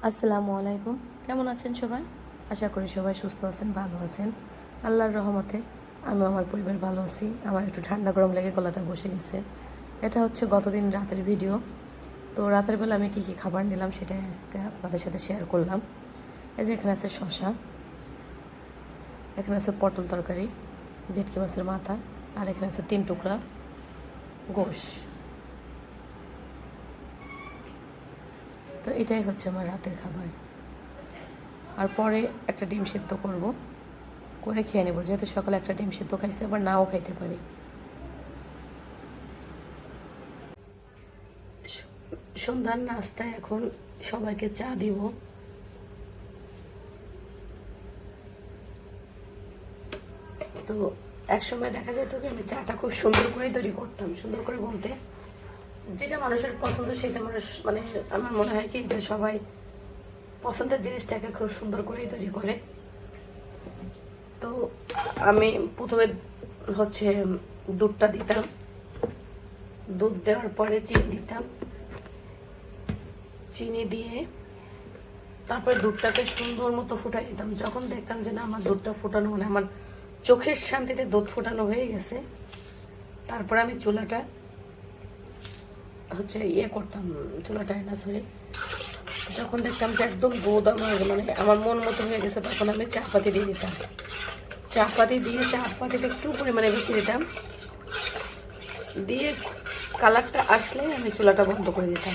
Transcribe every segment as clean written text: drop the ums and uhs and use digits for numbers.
আসসালামু আলাইকুম। কেমন আছেন সবাই? আশা করি সবাই সুস্থ আছেন, ভালো আছেন। আল্লাহর রহমতে আমি আমার পরিবার ভালো আছি। আমার একটু ঠান্ডা গরম লেগে গলাটা বসে গেছে। এটা হচ্ছে গতদিন রাতের ভিডিও। তো রাতের বেলা আমি কী কী খাবার নিলাম সেটাই আজকে আপনাদের সাথে শেয়ার করলাম। এই যে এখানে আছে শসা, এখানে আছে পটল তরকারি, ভেটকি মাছের মাথা, আর এখানে আছে 3 টুকরা গোশ। তো এটাই হচ্ছে আমার রাতের খাবার। আর পরে একটা ডিম সিদ্ধ করব, করে খেয়ে নেবো, যেহেতু সকালে একটা ডিম সিদ্ধ খাইছি, আবার নাও খাইতে পারি। সন্ধ্যার নাস্তায় এখন সবাইকে চা দিব। তো এক সময় দেখা যেত কি আমি চাটা খুব সুন্দর করে তৈরি করতাম। সুন্দর করে বলতে, যেটা মানুষের পছন্দ সেটা মানুষ মানে আমার মনে হয় কি যে সবাই পছন্দের জিনিসটাকে খুব সুন্দর করেই তৈরি করে। তো আমি প্রথমে হচ্ছে দুধটা দিতাম, দুধ দেওয়ার পরে চিনি দিতাম, চিনি দিয়ে তারপরে দুধটাকে সুন্দর মতো ফুটাই দিতাম। যখন দেখতাম যে না আমার দুধটা ফোটানো মানে আমার চোখের শান্তিতে দুধ ফোটানো হয়ে গেছে, তারপরে আমি চুলাটা হচ্ছে করতাম, চুলাটা না সরি, যখন দেখতাম যে একদম দুধ আমার মানে আমার মন মতো হয়ে গেছে, তখন আমি চা পাতি দিয়ে দিতাম। চা পাতি দিয়ে চা পাতিটা একটু পরিমাণে বেশি দিতাম, দিয়ে কালারটা আসলে আমি চুলাটা বন্ধ করে দিতাম।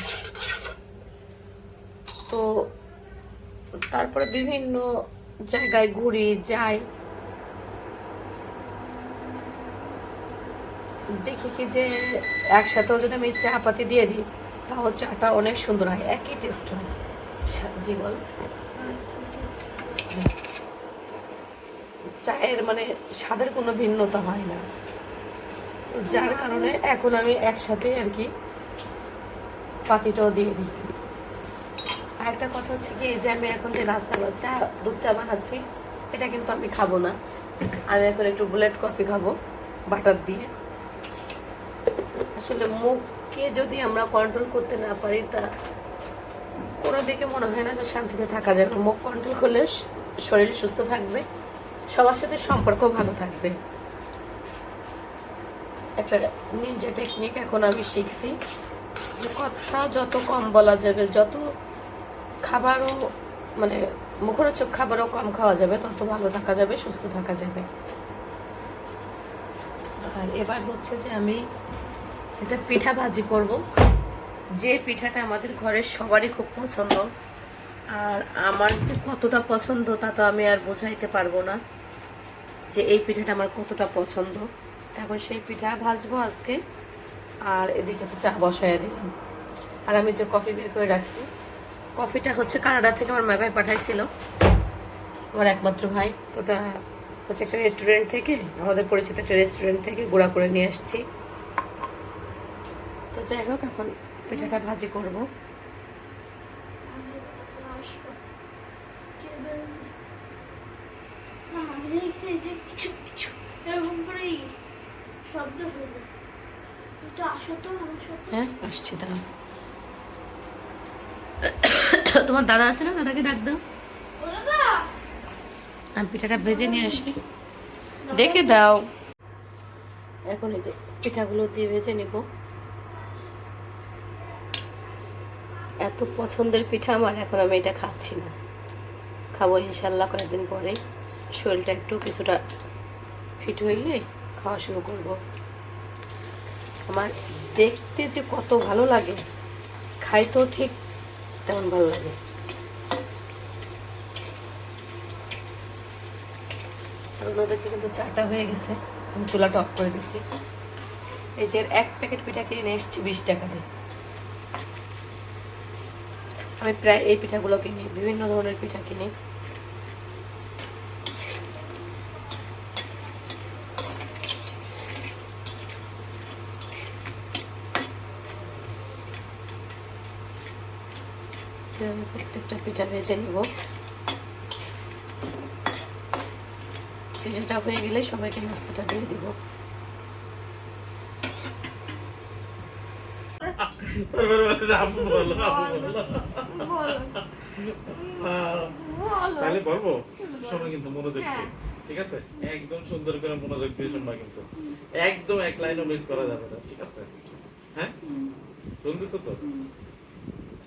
তো তারপরে বিভিন্ন জায়গায় ঘুরি যাই, দেখি কি যে একসাথেও যদি আমি চা পাতি দিয়ে দিই তাহলে চাটা অনেক সুন্দর হয়, একই টেস্ট হয়। জীবন চায়ের মানে স্বাদের কোনো ভিন্নতা হয় না। তো যার কারণে এখন আমি একসাথে আর কি পাতিটাও দিয়ে দিই। আর একটা কথা হচ্ছে কি যে আমি এখন যে নাস্তা বা চা দুধ চা বানাচ্ছি, এটা কিন্তু আমি খাবো না। আমি এখন একটু বুলেট কফি খাবো বাটার দিয়ে। আসলে মুখকে যদি আমরা কন্ট্রোল করতে না পারি, তা কোনো দিকে মনে হয় না যে শান্তিতে থাকা যাবে। মুখ কন্ট্রোল করলে শরীর সুস্থ থাকবে, সবার সাথে সম্পর্ক ভালো থাকবে। একটা নিনজা টেকনিক এখন আমি শিখছি যে কথা যত কম বলা যাবে, যত খাবারও মানে মুখরোচক খাবারও কম খাওয়া যাবে, তত ভালো থাকা যাবে, সুস্থ থাকা যাবে। আর এবার হচ্ছে যে আমি একটা পিঠা ভাজি করব, যে পিঠাটা আমাদের ঘরের সবারই খুব পছন্দ। আর আমার যে কতটা পছন্দ তা তো আমি আর বোঝাইতে পারবো না যে এই পিঠাটা আমার কতটা পছন্দ। এখন সেই পিঠা ভাজবো আজকে, আর এদিকে তো চা বসাইয়া দিলাম। আর আমি যে কফি বের করে রাখছি, কফিটা হচ্ছে কানাডা থেকে আমার ভাই পাঠাইছিল, আমার একমাত্র ভাই। তো ওটা হচ্ছে একটা রেস্টুরেন্ট থেকে, আমাদের পরিচিত একটা রেস্টুরেন্ট থেকে গুঁড়া করে নিয়ে আসছি। তো যাই হোক, এখন পিঠাটা ভাজি করবো। হ্যাঁ আসছি, দাঁড়াও। তোমার দাদা আছে না, দাদাকে ডাক দাও, আমি পিঠাটা ভেজে নিয়ে আসি, ডেকে দাও। এখন এই যে পিঠাগুলো দিয়ে ভেজে নেব। এত পছন্দের পিঠা আমার, এখন আমি এটা খাচ্ছি না, খাবো ইনশাল্লাহ কয়েকদিন পরে। শরীরটা একটু কিছুটা ফিট হইলে খাওয়া শুরু করব। আমার দেখতে যে কত ভালো লাগে, খাইতেও ঠিক তেমন ভালো লাগে। আর ওদেরকে কিন্তু চাটা হয়ে গেছে, আমি চুলাটা অফ করে দিছি। এই যে 1 প্যাকেট পিঠা কিনে এসেছি 20 টাকা দিয়ে। আমি প্রায় এই পিঠাগুলো কিনি, বিভিন্ন ধরনের পিঠা কিনি। প্রত্যেকটা পিঠা ভেজে নিব। সেটা হয়ে গেলে সবাইকে নাস্তাটা দিয়ে দিব। তারপরে বলে আপু বলো আপু বলো। তাহলে বলবো শোনো কিন্তু মনোযোগ দিয়ে, ঠিক আছে? একদম সুন্দর করে মনোযোগ দিয়ে শুনবা কিন্তু, একদম এক লাইনও মিস করা যাবে না, ঠিক আছে? হ্যাঁ, শুনতেছো তো?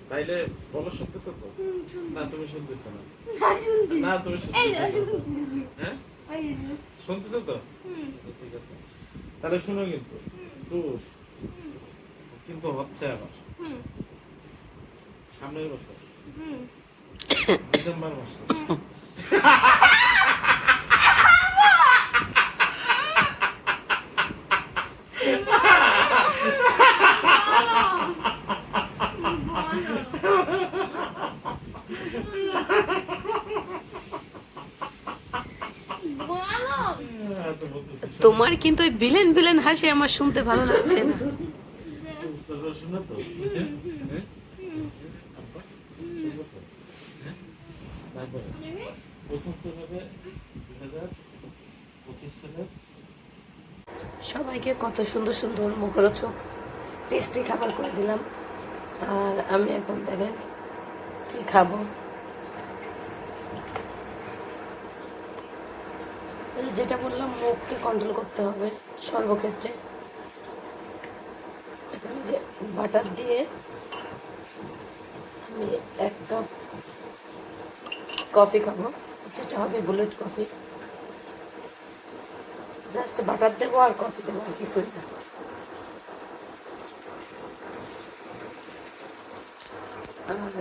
তাইলে বলো শুনতেছো তো? না তুমি শুনতেছো না, না তুমি শুনতেছো হ্যাঁ, শুনতেছো তো? ঠিক আছে, তাহলে শুনো কিন্তু দূর কিন্তু হচ্ছে আবার সামনের বছর ডিসেম্বর মাসে। তোমার কিন্তু ওই ভিলেন ভিলেন হাসি আমার শুনতে ভালো লাগছে না। শোনো তো তারপরে প্রথম তো হবে 2025 সালের। সবাইকে কত সুন্দর সুন্দর মুখরোচক টেস্টি খাবার করে দিলাম, আর আমি এখন দেখেন কি খাবো। এই যেটা বললাম মুখকে কন্ট্রোল করতে হবে সর্বক্ষেত্রে। এখানে যে বাটার দিয়ে আমি 1 কাপ কফি খাবো, যেটা হবে বুলেট কফি। জাস্ট বাটার দেবো আর কফি দেবো, আর কিছুই না। আর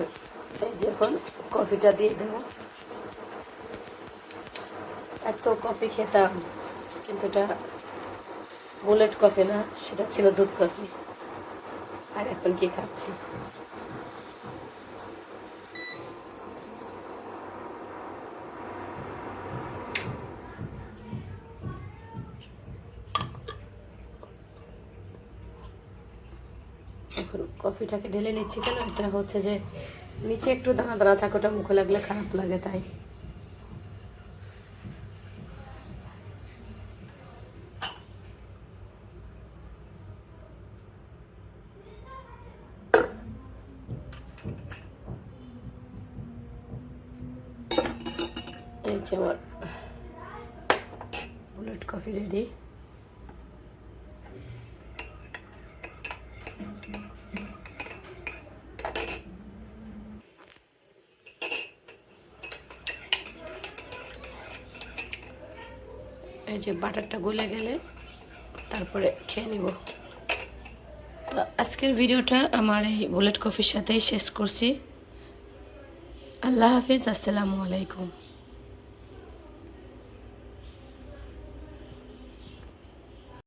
এই যে এখন কফিটা দিয়ে দেবো। এত কফি খেতাম, কিন্তু এটা বুলেট কফি না, সেটা ছিল দুধ কফি। আর এখন কি খাচ্ছি, এখন কফিটাকে ঢেলে নিচ্ছি। কেন এটা হচ্ছে যে নিচে একটু দানা দানা থাকে, ওটা মুখে লাগলে খারাপ লাগে, তাই। এই যে আমার বুলেট কফি রেডি। এই যে বাটারটা গলে গেলে তারপরে খেয়ে নিব। তো আজকের ভিডিওটা আমার এই বুলেট কফির সাথেই শেষ করছি। আল্লাহ হাফিজ, আসসালামু আলাইকুম।